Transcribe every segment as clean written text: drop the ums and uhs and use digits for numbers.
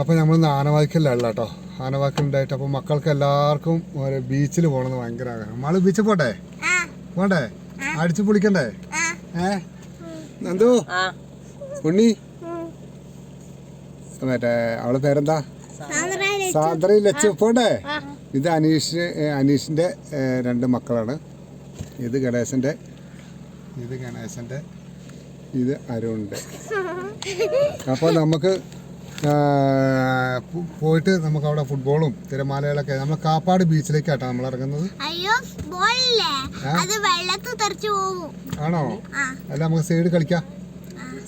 അപ്പോൾ നമ്മളിന്ന് ആനവാക്കിലല്ല കേട്ടോ, ആനവാക്കിലുണ്ടായിട്ട്. അപ്പോൾ മക്കൾക്ക് എല്ലാവർക്കും ഒരു ബീച്ചിൽ പോകണമെന്ന് ഭയങ്കര ആഗ്രഹം. നമ്മൾ ബീച്ചിൽ പോട്ടെ, പോണ്ടേ, അടിച്ചു പൊളിക്കണ്ടേ? നന്ദു, ഉണ്ണി, മറ്റേ അവളെ പേരെന്താ, സാന്ദ്രയിൽ വെച്ച് പോണ്ടേ? ഇത് അനീഷിൻ്റെ രണ്ട് മക്കളാണ്. ഇത് ഗണേശൻ്റെ, ഇത് അരുണിൻ്റെ. അപ്പോൾ നമുക്ക് പോയിട്ട് നമുക്ക് അവിടെ ഫുട്ബോളും തിരമാലകളൊക്കെ. നമ്മൾ കാപ്പാട് ബീച്ചിലേക്കാട്ടോ നമ്മൾ ഇറങ്ങുന്നത്. ആണോ? അല്ല, നമുക്ക് സൈഡ് കളിക്കാം,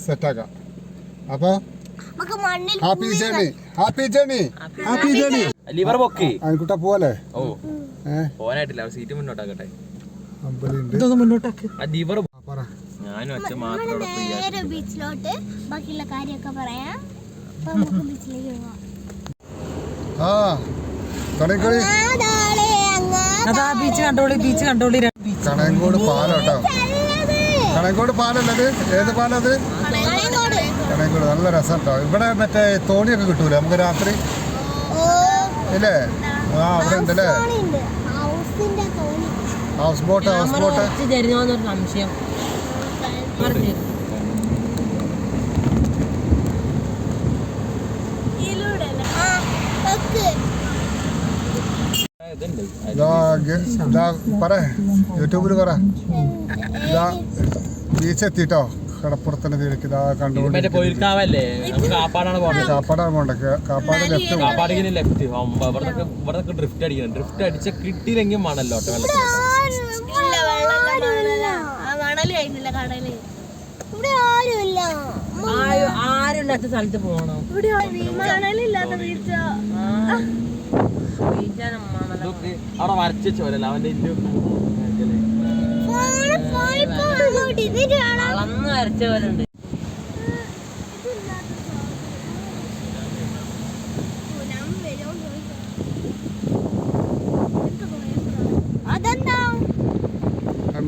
സെറ്റാക്കാം. അപ്പോൾ happy journey, happy journey, happy journey. ആയിക്കോട്ടെ, പോവല്ലേ? ബീച്ചിലോട്ട് ബാക്കിയുള്ള കാര്യമൊക്കെ പറയാം. കണയങ്കോട് പാലോട്ടോ, കണയങ്കോട് പാലല്ലത്? ഏത് പാലത്? കണയങ്കോട്. നല്ല രസം കേട്ടോ. ഇവിടെ മറ്റേ തോണിയൊക്കെ കിട്ടൂലേ നമുക്ക് രാത്രി, ഇല്ലേ? അവിടെ ഉണ്ടല്ലേ ഹൗസ് ബോട്ട്, ഹൗസ് ബോട്ട്. സംശയം യൂട്യൂബിൽ പറ. ഇതാ ബീച്ച് എത്തിട്ടോ, കടപ്പുറത്തിന്റെ തീരക്ക്. ഇതാ കണ്ടുകൊണ്ട് കാപ്പാടാണ് പോണ്ടേ, കാപ്പാട് ലെഫ്റ്റ്. ഡ്രിഫ്റ്റ് അടിച്ച കിട്ടിയില്ലെങ്കിൽ മണല്ലോ ആരുണ്ടാത്ത സ്ഥലത്ത് പോകണോ? അവിടെ വരച്ച ചോരല്ല അവന്റെ വളർന്ന് വരച്ച പോലെ ഉണ്ട്.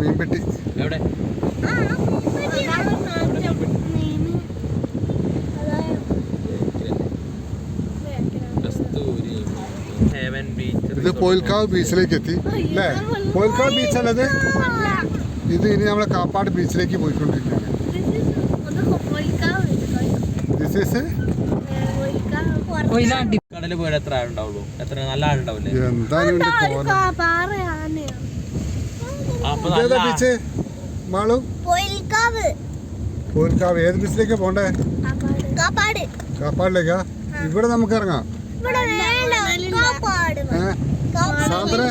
മീൻപെട്ടി എവിടെ? ഇത് പോയിൽക്കാവ് ബീച്ചിലേക്ക് എത്തി അല്ലേ? പോയിൽക്കാവ് ബീച്ചല്ലത് ഇത്. ഇനി നമ്മളെ കാപ്പാട് ബീച്ചിലേക്ക് പോയിക്കൊണ്ടിരിക്കുകയാണ്. കടല് പോയാൽ എത്ര ആളുണ്ടാവുള്ളൂ? എത്ര നല്ല ആളുണ്ടാവില്ലേ? എന്തായാലും ബീച്ച് മാളു, പോയിൽക്കാവ്. ഏത് ബീച്ചിലേക്കാ പോണ്ടേ? കാപ്പാടിലേക്കാ? ഇവിടെ നമുക്ക് ഇറങ്ങാം. സാന്ദ്ര,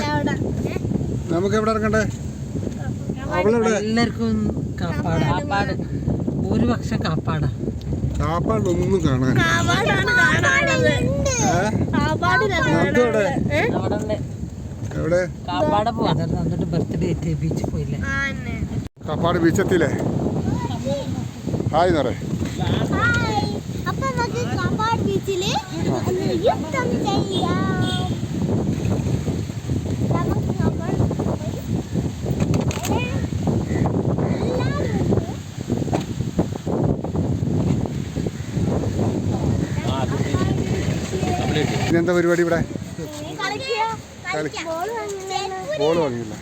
നമുക്ക് എവിടെ ഇറങ്ങണ്ടേ? എല്ലാവർക്കും കാപ്പാട്, ഭൂരിപക്ഷം കാപ്പാടാ. കാപ്പാടൊന്നും കാണാൻ എവിടെ? കാപ്പാട് പോവാ. എന്നിട്ട് ബർത്ത്ഡേ എത്തി ബീച്ചിൽ പോയില്ലേ? കാപ്പാട് ബീച്ച് എത്തിയില്ലേ? ഹായ് പറ. ഇതെന്താ പരിപാടി ഇവിടെ? ബോൾ വാങ്ങിയില്ല.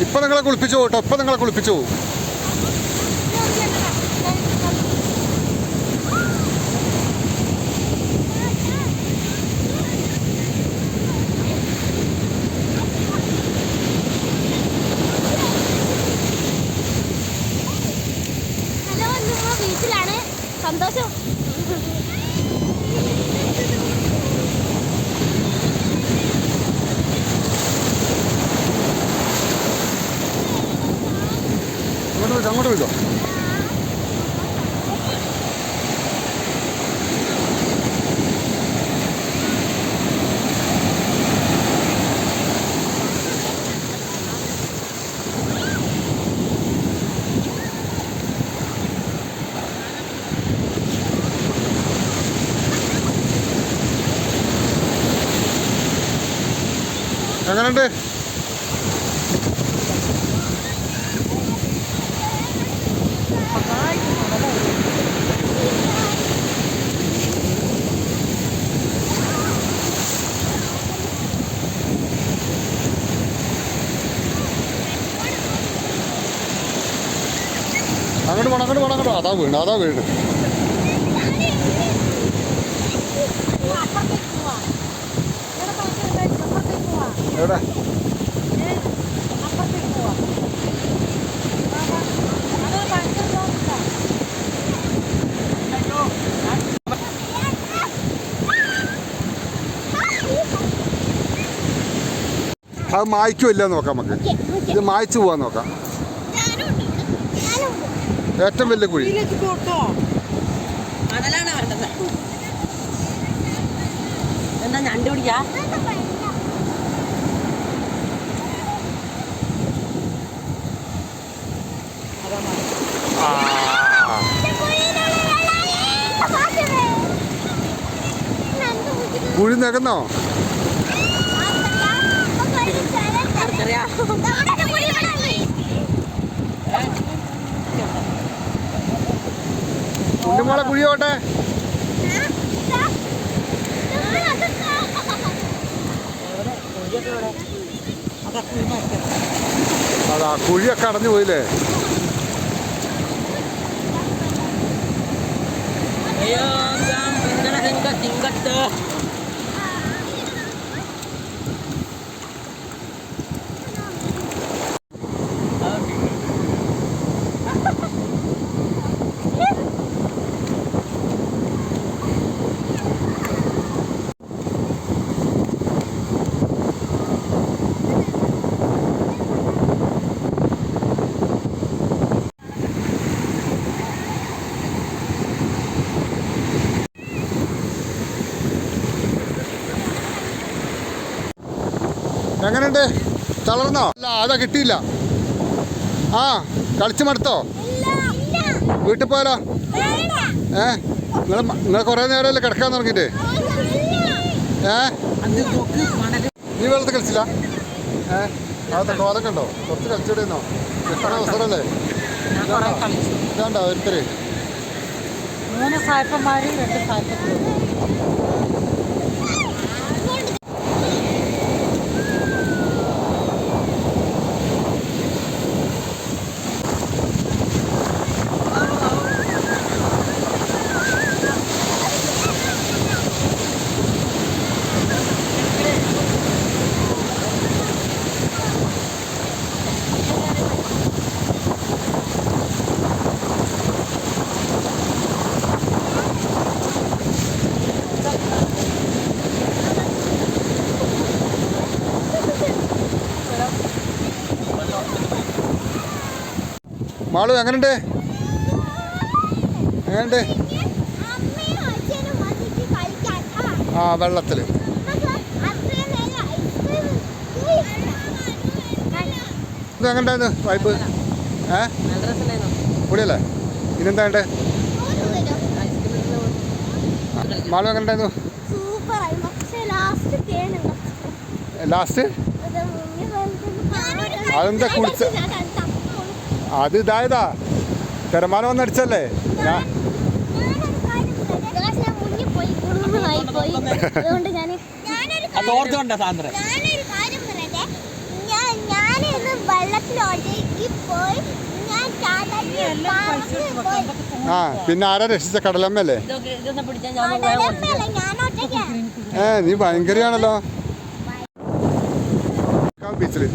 ഇപ്പൊ നിങ്ങളെ കുളിപ്പിച്ചു കേട്ടോ, ഇപ്പൊ നിങ്ങളെ കുളിപ്പിച്ചു. ഹലോ, നിങ്ങൾ വീട്ടിലാണ്. സന്തോഷം. അങ്ങോട്ട് വിളിച്ചോ. എങ്ങനെയുണ്ട്? അങ്ങോട്ട് പോണം, അങ്ങോട്ട് പോണം, അങ്ങോട്ട്. അതാ വീണ്, അതാ വീണ്. എവിടെ? അത് മായ്ക്കുമില്ല നോക്കാം നമുക്ക്. ഇത് മായ്ച്ചു പോവാൻ നോക്കാം. ഏറ്റവും വലിയ കുഴി. എന്താ ഞണ്ട് പിടിക്കാ? കുഴി നികന്നോ? കുഞ്ഞുമോളെ കുഴിയോട്ടെ. അതാ കുഴിയൊക്കെ അടഞ്ഞു പോയില്ലേ? എങ്ങനെയുണ്ട്? തളർന്നോ? അല്ല, അതാ കിട്ടിയില്ല. ആ, കളിച്ച് മടുത്തോ? വീട്ടിൽ പോയാലോ? നിങ്ങൾ കുറേ നേരമല്ലേ കിടക്കാൻ തുടങ്ങിയിട്ട്? നീ വെള്ളത്തിൽ കളിച്ചില്ല? അതൊക്കെ കോലൊക്കെ ഉണ്ടോ? കുറച്ച് കളിച്ചിടുന്നോ? കിട്ടണ അവസരമല്ലേ? ഇതാണ്ടോ ഒരുത്തര് 3 സായപ്പന്മാര് 2 സായപ്പന്മാര്. മാളു എങ്ങനെയുണ്ട്? എങ്ങനെയുണ്ട്? ആ, വെള്ളത്തിൽ ഇത് എങ്ങനെയുണ്ടായിരുന്നു വായ്പ്? പൊടിയല്ലേ? ഇനെന്താ വേണ്ടേ? മാളു എങ്ങനെയുണ്ടായിരുന്നു? സൂപ്പറായി. പക്ഷേ ലാസ്റ്റ് അതെന്താ കുളിച്ച അത് ഇതായതാ തിരമാല വന്നടിച്ചല്ലേ ഞാൻ അതുകൊണ്ട് ഞാൻ ഞാനിന്ന് വെള്ളത്തിൽ ഒഴുകി പോയി ഞാൻ ആ പിന്നെ ആരാ രക്ഷിച്ച കടലമ്മല്ലേ നീ ഭയങ്കരയാണല്ലോ ബീച്ചില്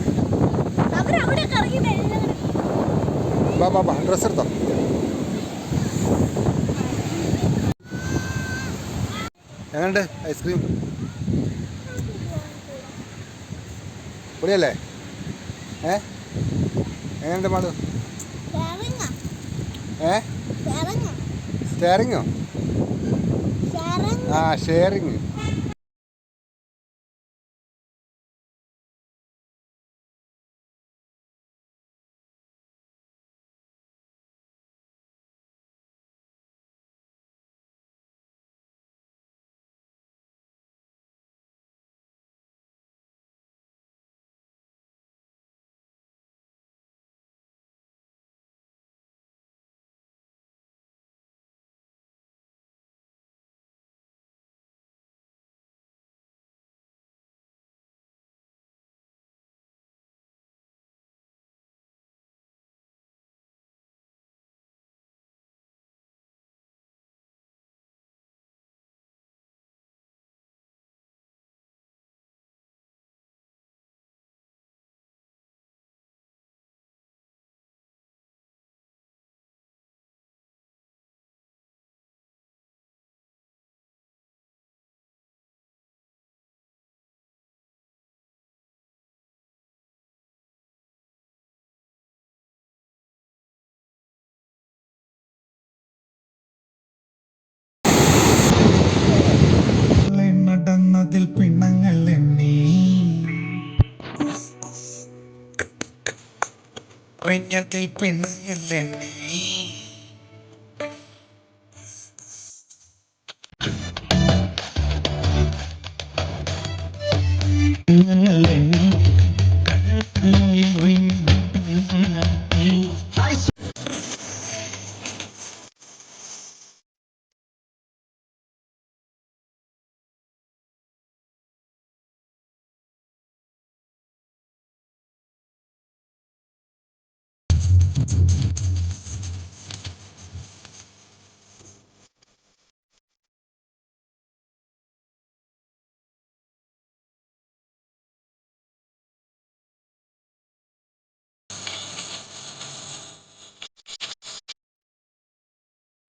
ബാ ഡ്രസ് എടുത്തോ എങ്ങനെയുണ്ട് ഐസ്ക്രീം പൊളിയല്ലേ എങ്ങനെയുണ്ട് മാളു സ്റ്റെയറിങ്ങോ ആ ഷെയറിങ് നടന്നതിൽ പിണങ്ങൾ എണ്ണി ഒഴിഞ്ഞതിൽ പിണങ്ങൾ എണ്ണി